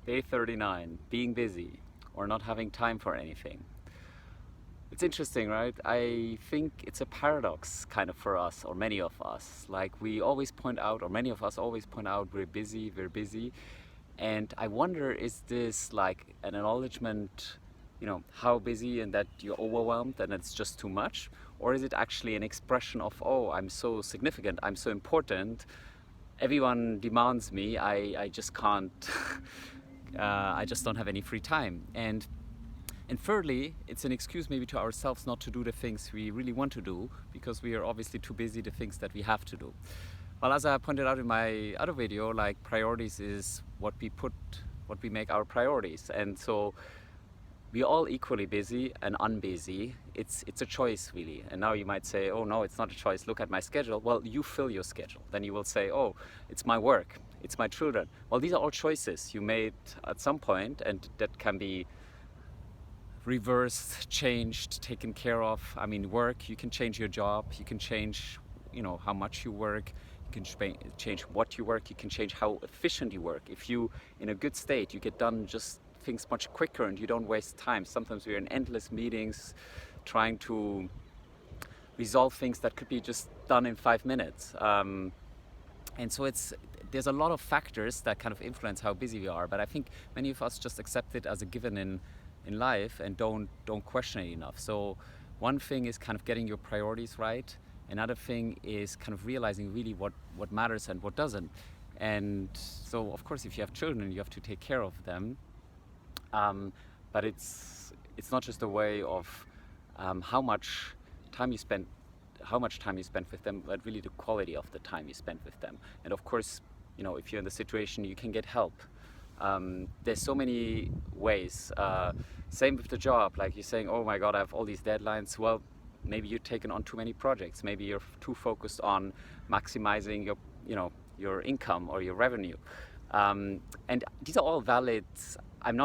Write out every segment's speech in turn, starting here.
Day 39, being busy or not having time for anything. It's interesting, right? I think it's a paradox kind of for us, or many of us. Like we always point out, or many of us always point out, we're busy, we're busy. And I wonder, is this like an acknowledgement, how busy and that you're overwhelmed and it's just too much? Or is it actually an expression of, oh, I'm so significant, I'm so important, everyone demands me, I just can't, I just don't have any free time. And thirdly, it's an excuse maybe to ourselves not to do the things we really want to do because we are obviously too busy the things that we have to do. Well, as I pointed out in my other video, like priorities is what we make our priorities. And so we're all equally busy and unbusy. It's a choice really. And now you might say, oh no, it's not a choice. Look at my schedule. Well, you fill your schedule. Then you will say, oh, it's my work, it's my children. Well, these are all choices you made at some point, and that can be reversed, changed, taken care of. I mean, work, you can change your job, you can change, how much you work, you can change what you work, you can change how efficient you work. If you, in a good state, you get done just things much quicker and you don't waste time. Sometimes we're in endless meetings trying to resolve things that could be just done in 5 minutes. And so there's a lot of factors that kind of influence how busy we are, but I think many of us just accept it as a given in life and don't question it enough. So one thing is kind of getting your priorities right. Another thing is kind of realizing really what matters and what doesn't. And so of course, if you have children, you have to take care of them. But it's not just a way of how much time you spend with them, but really the quality of the time you spend with them. And of course, if you're in the situation, you can get help. There's so many ways. Same with the job, like you're saying, oh my God, I have all these deadlines. Well, maybe you've taken on too many projects. Maybe you're too focused on maximizing your income or your revenue. And these are all valid. I'm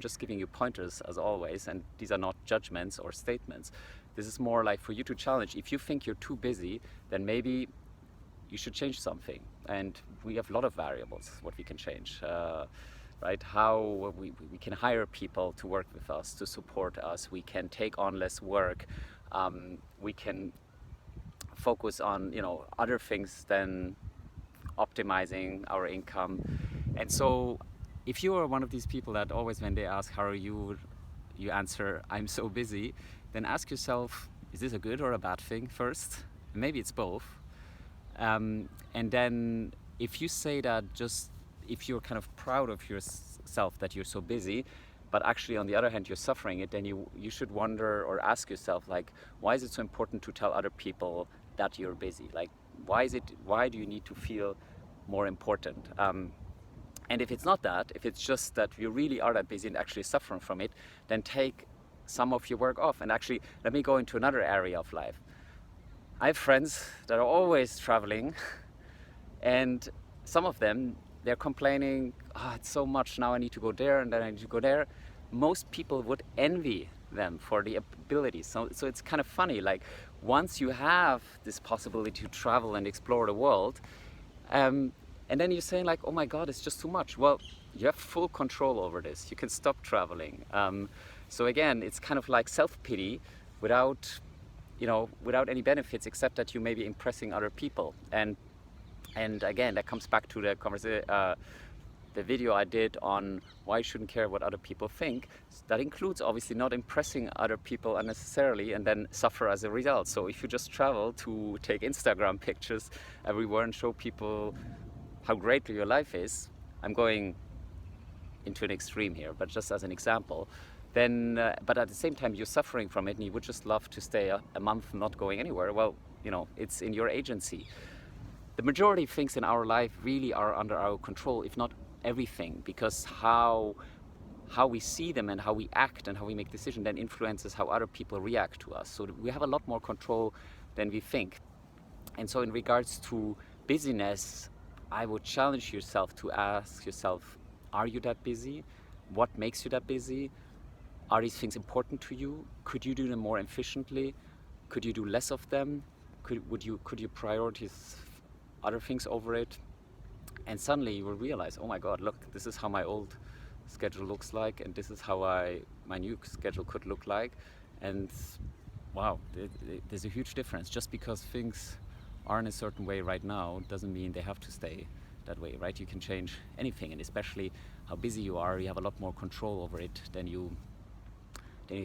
just giving you pointers as always, and these are not judgments or statements. This is more like for you to challenge. If you think you're too busy, then maybe you should change something. And we have a lot of variables what we can change, right? How we can hire people to work with us, to support us. We can take on less work. We can focus on other things than optimizing our income. And so if you are one of these people that always, when they ask how are you, you answer, I'm so busy, then ask yourself, is this a good or a bad thing first? Maybe it's both. And then if you say that, just if you're kind of proud of yourself that you're so busy, but actually on the other hand you're suffering it, then you should wonder or ask yourself, like, why is it so important to tell other people that you're busy? Like, why do you need to feel more important? And if it's not that, if it's just that you really are that busy and actually suffering from it, then take some of your work off. And actually, let me go into another area of life. I have friends that are always traveling, and some of them, they're complaining, it's so much, now I need to go there and then I need to go there. Most people would envy them for the ability. So it's kind of funny, like once you have this possibility to travel and explore the world, and then you're saying like, oh my God, it's just too much. Well, you have full control over this. You can stop traveling. So again, it's kind of like self-pity without any benefits except that you may be impressing other people. And again, that comes back to the video I did on why you shouldn't care what other people think. That includes obviously not impressing other people unnecessarily and then suffer as a result. So if you just travel to take Instagram pictures everywhere and show people how great your life is, I'm going into an extreme here, but just as an example, then, but at the same time you're suffering from it and you would just love to stay a month not going anywhere. Well, it's in your agency. The majority of things in our life really are under our control, if not everything, because how we see them and how we act and how we make decisions then influences how other people react to us. So we have a lot more control than we think. And so in regards to busyness, I would challenge yourself to ask yourself, are you that busy? What makes you that busy? Are these things important to you? Could you do them more efficiently? Could you do less of them? Could you prioritize other things over it? And suddenly you will realize, oh my God, look, this is how my old schedule looks like, and this is how my new schedule could look like. And wow, there's a huge difference. Just because things are in a certain way right now doesn't mean they have to stay that way, right? You can change anything, and especially how busy you are, you have a lot more control over it than you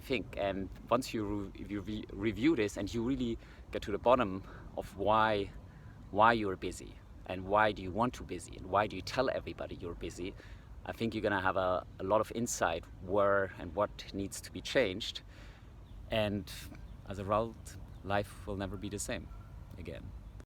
think. And once you review this and you really get to the bottom of why you're busy, and why do you want to be busy, and why do you tell everybody you're busy, I think you're gonna have a lot of insight where and what needs to be changed. And as a result, life will never be the same again.